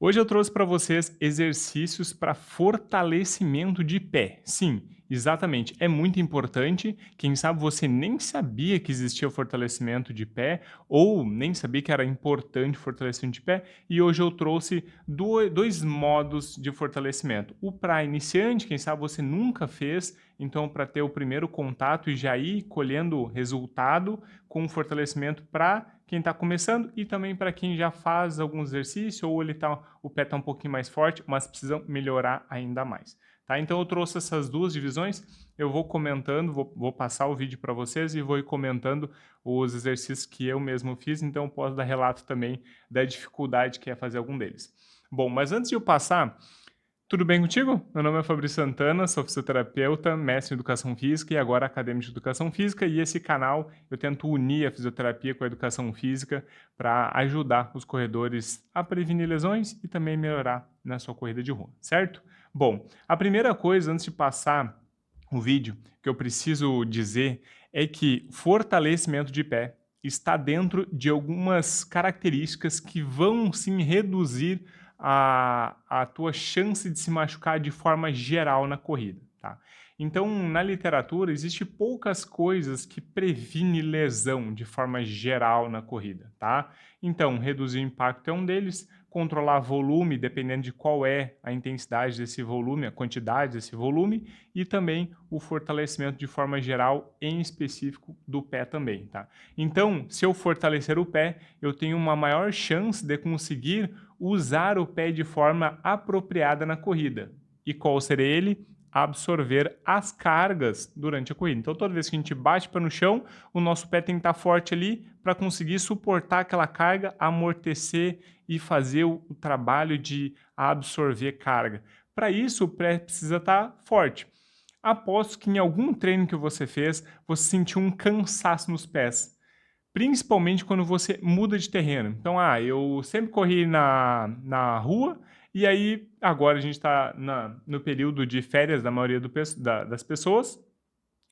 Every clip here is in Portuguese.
Hoje eu trouxe para vocês exercícios para fortalecimento de pé. Sim, exatamente. É muito importante. Quem sabe você nem sabia que existia o fortalecimento de pé ou nem sabia que era importante o fortalecimento de pé. E hoje eu trouxe dois modos de fortalecimento. O para iniciante, quem sabe você nunca fez, então para ter o primeiro contato e já ir colhendo resultado com fortalecimento para quem está começando e também para quem já faz algum exercício ou o pé está um pouquinho mais forte, mas precisa melhorar ainda mais. Tá? Então eu trouxe essas duas divisões, eu vou comentando, vou passar o vídeo para vocês e vou ir comentando os exercícios que eu mesmo fiz, então eu posso dar relato também da dificuldade que é fazer algum deles. Bom, mas antes de eu passar, tudo bem contigo? Meu nome é Fabrício Santana, sou fisioterapeuta, mestre em educação física e agora acadêmico de educação física. E esse canal eu tento unir a fisioterapia com a educação física para ajudar os corredores a prevenir lesões e também melhorar na sua corrida de rua, certo? Bom, a primeira coisa antes de passar o vídeo que eu preciso dizer é que fortalecimento de pé está dentro de algumas características que vão sim reduzir a tua chance de se machucar de forma geral na corrida, tá? Então, na literatura, existe poucas coisas que previnem lesão de forma geral na corrida, tá? Então, reduzir o impacto é um deles, controlar volume, dependendo de qual é a intensidade desse volume, a quantidade desse volume, e também o fortalecimento de forma geral, em específico do pé também, tá? Então, se eu fortalecer o pé, eu tenho uma maior chance de conseguir usar o pé de forma apropriada na corrida. E qual seria ele? Absorver as cargas durante a corrida. Então, toda vez que a gente bate para no chão, o nosso pé tem que estar forte ali para conseguir suportar aquela carga, amortecer e fazer o trabalho de absorver carga. Para isso, o pé precisa estar forte. Aposto que em algum treino que você fez, você sentiu um cansaço nos pés, principalmente quando você muda de terreno. Então, eu sempre corri na rua e aí agora a gente está no período de férias da maioria das pessoas,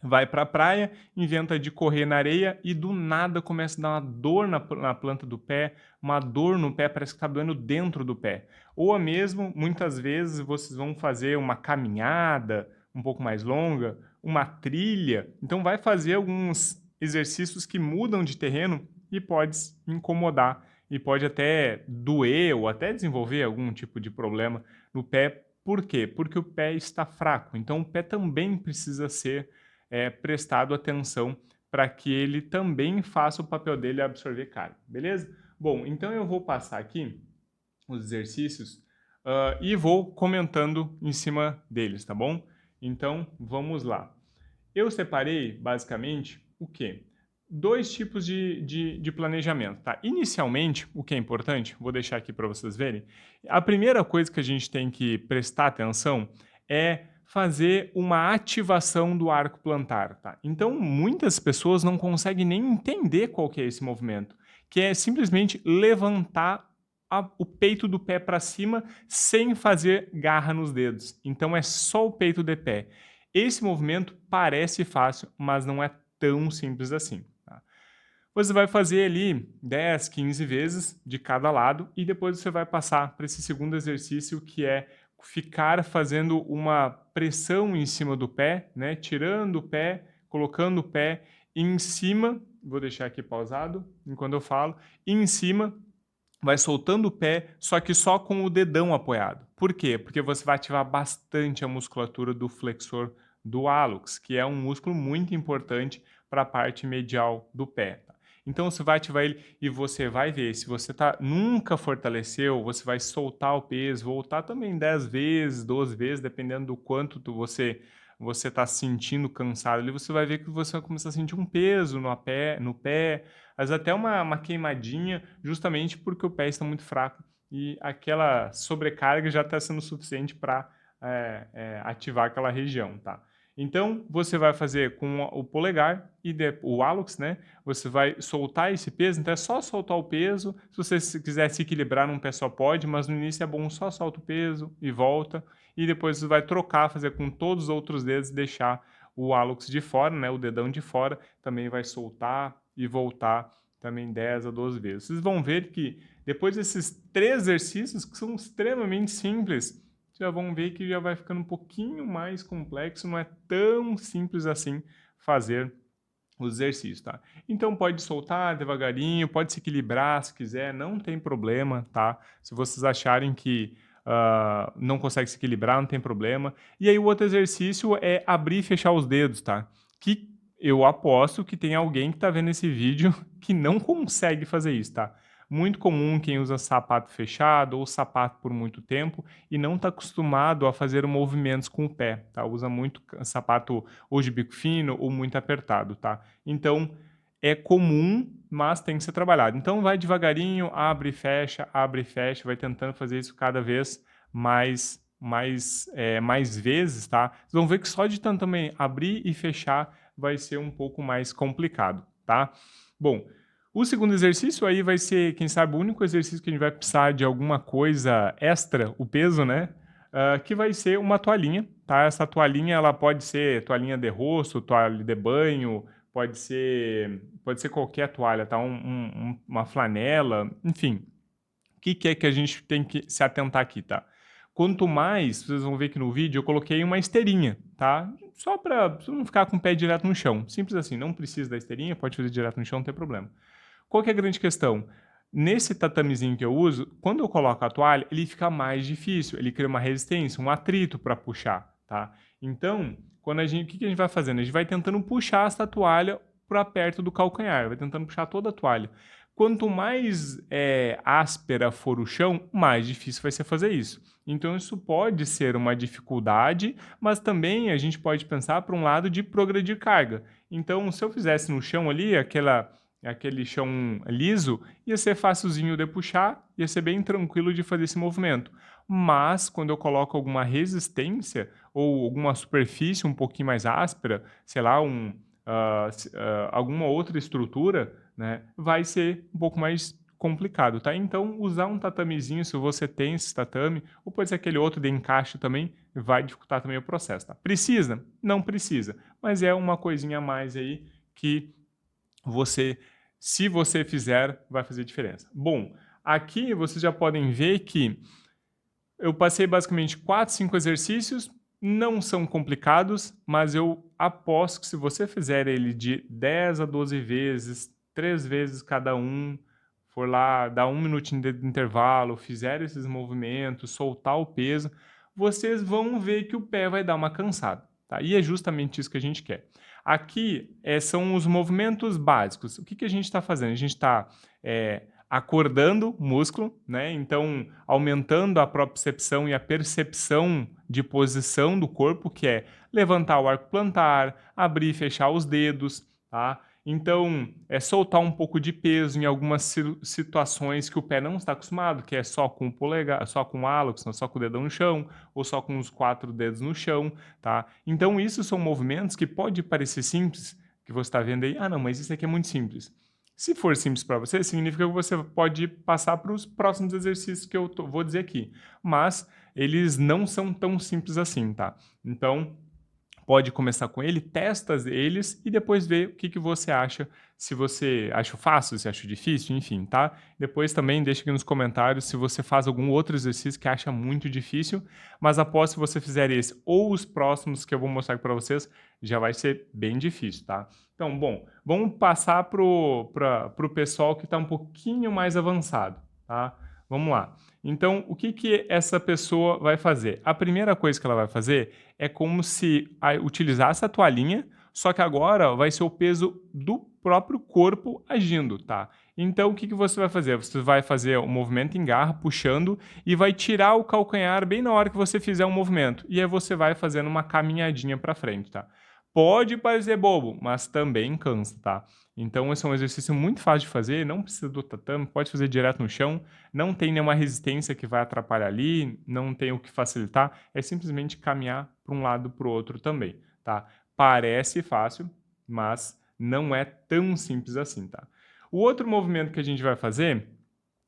vai para a praia, inventa de correr na areia e do nada começa a dar uma dor na planta do pé, uma dor no pé, parece que está doendo dentro do pé. Ou mesmo, muitas vezes, vocês vão fazer uma caminhada um pouco mais longa, uma trilha, então vai fazer alguns exercícios que mudam de terreno e pode incomodar e pode até doer ou até desenvolver algum tipo de problema no pé. Por quê? Porque o pé está fraco, então o pé também precisa ser prestado atenção para que ele também faça o papel dele absorver carga, beleza? Bom, então eu vou passar aqui os exercícios e vou comentando em cima deles, tá bom? Então vamos lá. Eu separei basicamente o quê? Dois tipos de planejamento, tá? Inicialmente, o que é importante, vou deixar aqui para vocês verem, a primeira coisa que a gente tem que prestar atenção é fazer uma ativação do arco plantar, tá? Então, muitas pessoas não conseguem nem entender qual que é esse movimento, que é simplesmente levantar o peito do pé para cima sem fazer garra nos dedos. Então, é só o peito de pé. Esse movimento parece fácil, mas não é tão simples assim. Tá? Você vai fazer ali 10, 15 vezes de cada lado e depois você vai passar para esse segundo exercício que é ficar fazendo uma pressão em cima do pé, né? Tirando o pé, colocando o pé em cima, vou deixar aqui pausado enquanto eu falo, em cima vai soltando o pé, só que só com o dedão apoiado. Por quê? Porque você vai ativar bastante a musculatura do flexor do hálux, que é um músculo muito importante para a parte medial do pé. Tá? Então você vai ativar ele e você vai ver, se você nunca fortaleceu, você vai soltar o peso, voltar também 10 vezes, 12 vezes, dependendo do quanto você está sentindo cansado ali, você vai ver que você vai começar a sentir um peso no pé, mas até uma queimadinha, justamente porque o pé está muito fraco e aquela sobrecarga já está sendo suficiente para ativar aquela região, tá? Então, você vai fazer com o polegar e o hálux, né? Você vai soltar esse peso, então é só soltar o peso. Se você quiser se equilibrar num pé só pode, mas no início é bom só solta o peso e volta. E depois você vai trocar, fazer com todos os outros dedos, deixar o hálux de fora, né? O dedão de fora, também vai soltar e voltar também 10 a 12 vezes. Vocês vão ver que Depois desses 3 exercícios, que são extremamente simples, já vão ver que já vai ficando um pouquinho mais complexo, não é tão simples assim fazer os exercícios, tá? Então pode soltar devagarinho, pode se equilibrar se quiser, não tem problema, tá? Se vocês acharem que não consegue se equilibrar, não tem problema. E aí o outro exercício é abrir e fechar os dedos, tá? Que eu aposto que tem alguém que tá vendo esse vídeo que não consegue fazer isso, tá? Muito comum quem usa sapato fechado ou sapato por muito tempo e não está acostumado a fazer movimentos com o pé, tá? Usa muito sapato ou de bico fino ou muito apertado, tá? Então, é comum, mas tem que ser trabalhado. Então, vai devagarinho, abre e fecha, vai tentando fazer isso cada vez mais vezes, tá? Vocês vão ver que só de tanto também abrir e fechar vai ser um pouco mais complicado, tá? Bom, o segundo exercício aí vai ser, quem sabe, o único exercício que a gente vai precisar de alguma coisa extra, o peso, né? Que vai ser uma toalhinha, tá? Essa toalhinha, ela pode ser toalhinha de rosto, toalha de banho, pode ser qualquer toalha, tá? Uma flanela, enfim. O que é que a gente tem que se atentar aqui, tá? Quanto mais, vocês vão ver que no vídeo eu coloquei uma esteirinha, tá? Só para não ficar com o pé direto no chão. Simples assim, não precisa da esteirinha, pode fazer direto no chão, não tem problema. Qual que é a grande questão? Nesse tatamezinho que eu uso, quando eu coloco a toalha, ele fica mais difícil, ele cria uma resistência, um atrito para puxar, tá? Então, o que a gente vai fazendo? A gente vai tentando puxar essa toalha para perto do calcanhar, vai tentando puxar toda a toalha. Quanto mais áspera for o chão, mais difícil vai ser fazer isso. Então, isso pode ser uma dificuldade, mas também a gente pode pensar para um lado de progredir carga. Então, se eu fizesse no chão ali, aquele chão liso, ia ser facilzinho de puxar, ia ser bem tranquilo de fazer esse movimento. Mas, quando eu coloco alguma resistência ou alguma superfície um pouquinho mais áspera, sei lá, alguma outra estrutura, né, vai ser um pouco mais complicado, tá? Então, usar um tatamezinho, se você tem esse tatame, ou pode ser aquele outro de encaixe também, vai dificultar também o processo, tá? Precisa? Não precisa, mas é uma coisinha a mais aí que se você fizer, vai fazer diferença. Bom, aqui vocês já podem ver que eu passei basicamente 4, 5 exercícios, não são complicados, mas eu aposto que se você fizer ele de 10 a 12 vezes, 3 vezes cada um, for lá, dar 1 minutinho de intervalo, fizer esses movimentos, soltar o peso, vocês vão ver que o pé vai dar uma cansada, tá? E é justamente isso que a gente quer. Aqui são os movimentos básicos. O que a gente está fazendo? A gente está acordando o músculo, né? Então, aumentando a propriocepção e a percepção de posição do corpo, que é levantar o arco plantar, abrir e fechar os dedos, tá? Então, é soltar um pouco de peso em algumas situações que o pé não está acostumado, que é só com o polegar, só com o hálux, só com o dedão no chão, ou só com os 4 dedos no chão, tá? Então, isso são movimentos que pode parecer simples, que você está vendo aí, não, mas isso aqui é muito simples. Se for simples para você, significa que você pode passar para os próximos exercícios que eu vou dizer aqui. Mas eles não são tão simples assim, tá? Então, pode começar com ele, testa eles e depois vê o que você acha, se você acha fácil, se acha difícil, enfim, tá? Depois também deixa aqui nos comentários se você faz algum outro exercício que acha muito difícil, mas após se você fizer esse ou os próximos que eu vou mostrar aqui para vocês, já vai ser bem difícil, tá? Então, bom, vamos passar pro pessoal que está um pouquinho mais avançado, tá? Vamos lá. Então, o que essa pessoa vai fazer? A primeira coisa que ela vai fazer é como se utilizasse a toalhinha, só que agora vai ser o peso do próprio corpo agindo, tá? Então, o que você vai fazer? Você vai fazer o movimento em garra, puxando, e vai tirar o calcanhar bem na hora que você fizer o movimento. E aí você vai fazendo uma caminhadinha para frente, tá? Pode parecer bobo, mas também cansa, tá? Então, esse é um exercício muito fácil de fazer, não precisa do tatame, pode fazer direto no chão, não tem nenhuma resistência que vai atrapalhar ali, não tem o que facilitar, é simplesmente caminhar para um lado para o outro também, tá? Parece fácil, mas não é tão simples assim, tá? O outro movimento que a gente vai fazer,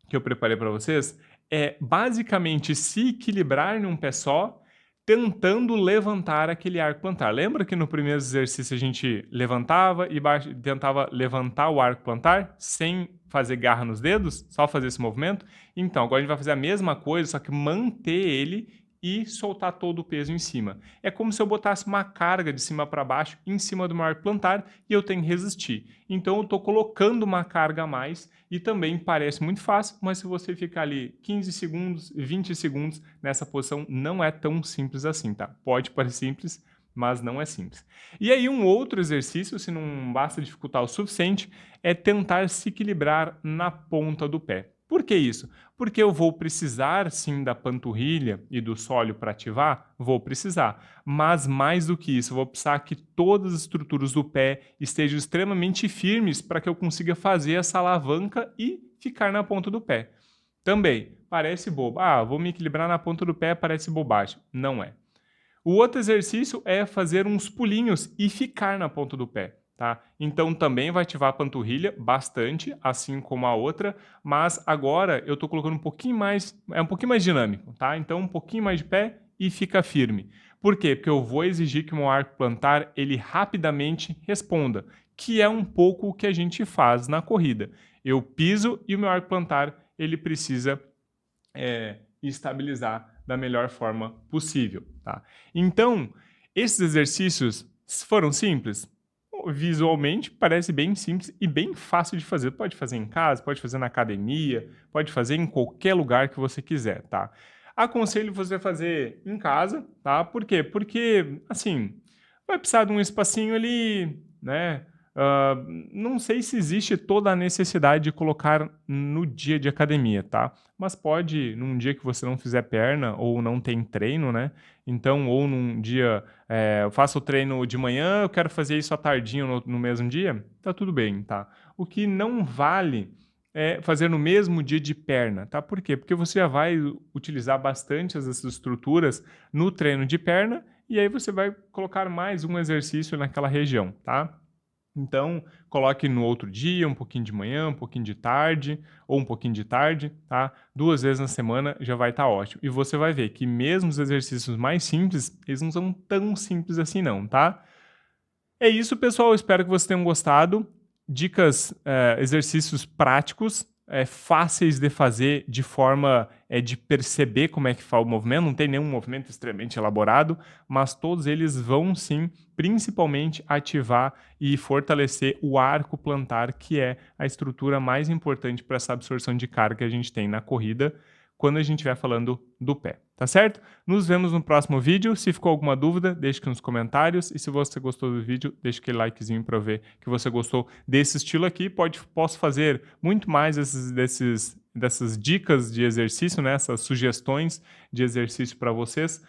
que eu preparei para vocês, é basicamente se equilibrar em um pé só, tentando levantar aquele arco plantar. Lembra que no primeiro exercício a gente levantava e tentava levantar o arco plantar sem fazer garra nos dedos, só fazer esse movimento? Então, agora a gente vai fazer a mesma coisa, só que manter ele e soltar todo o peso em cima. É como se eu botasse uma carga de cima para baixo em cima do meu arco plantar e eu tenho que resistir. Então eu estou colocando uma carga a mais e também parece muito fácil, mas se você ficar ali 15 segundos, 20 segundos nessa posição, não é tão simples assim, tá? Pode parecer simples, mas não é simples. E aí um outro exercício, se não basta dificultar o suficiente, é tentar se equilibrar na ponta do pé. Por que isso? Porque eu vou precisar sim da panturrilha e do sólio para ativar? Vou precisar. Mas mais do que isso, eu vou precisar que todas as estruturas do pé estejam extremamente firmes para que eu consiga fazer essa alavanca e ficar na ponta do pé. Também, parece bobo. Ah, vou me equilibrar na ponta do pé, parece bobagem. Não é. O outro exercício é fazer uns pulinhos e ficar na ponta do pé. Tá? Então também vai ativar a panturrilha bastante, assim como a outra, mas agora eu estou colocando um pouquinho mais, é um pouquinho mais dinâmico, tá? Então um pouquinho mais de pé e fica firme. Por quê? Porque eu vou exigir que o meu arco plantar ele rapidamente responda, que é um pouco o que a gente faz na corrida. Eu piso e o meu arco plantar ele precisa estabilizar da melhor forma possível, tá? Então esses exercícios foram simples? Visualmente parece bem simples e bem fácil de fazer. Pode fazer em casa, pode fazer na academia, pode fazer em qualquer lugar que você quiser, tá? Aconselho você fazer em casa, tá? Por quê? Porque, assim, vai precisar de um espacinho ali, né? Ah, não sei se existe toda a necessidade de colocar no dia de academia, tá? Mas pode, num dia que você não fizer perna ou não tem treino, né? Então, ou num dia, eu faço o treino de manhã, eu quero fazer isso à tardinho no mesmo dia, tá tudo bem, tá? O que não vale é fazer no mesmo dia de perna, tá? Por quê? Porque você já vai utilizar bastante essas estruturas no treino de perna e aí você vai colocar mais um exercício naquela região, tá? Então, coloque no outro dia, um pouquinho de manhã, um pouquinho de tarde, ou um pouquinho de tarde, tá? 2 vezes na semana já vai estar ótimo. E você vai ver que mesmo os exercícios mais simples, eles não são tão simples assim não, tá? É isso, pessoal. Espero que vocês tenham gostado. Dicas, exercícios práticos, fáceis de fazer de forma de perceber como é que faz o movimento. Não tem nenhum movimento extremamente elaborado, mas todos eles vão sim, principalmente, ativar e fortalecer o arco plantar, que é a estrutura mais importante para essa absorção de carga que a gente tem na corrida, quando a gente estiver falando do pé, tá certo? Nos vemos no próximo vídeo. Se ficou alguma dúvida, deixe aqui nos comentários. E se você gostou do vídeo, deixe aquele likezinho para eu ver que você gostou desse estilo aqui. Posso fazer muito mais dessas dicas de exercício, né? Essas sugestões de exercício para vocês,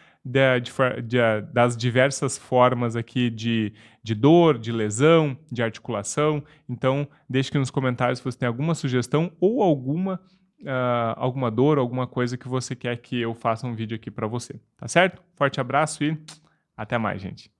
das diversas formas aqui de dor, de lesão, de articulação. Então, deixe aqui nos comentários se você tem alguma sugestão ou alguma dor, alguma coisa que você quer que eu faça um vídeo aqui para você, tá certo? Forte abraço e até mais, gente.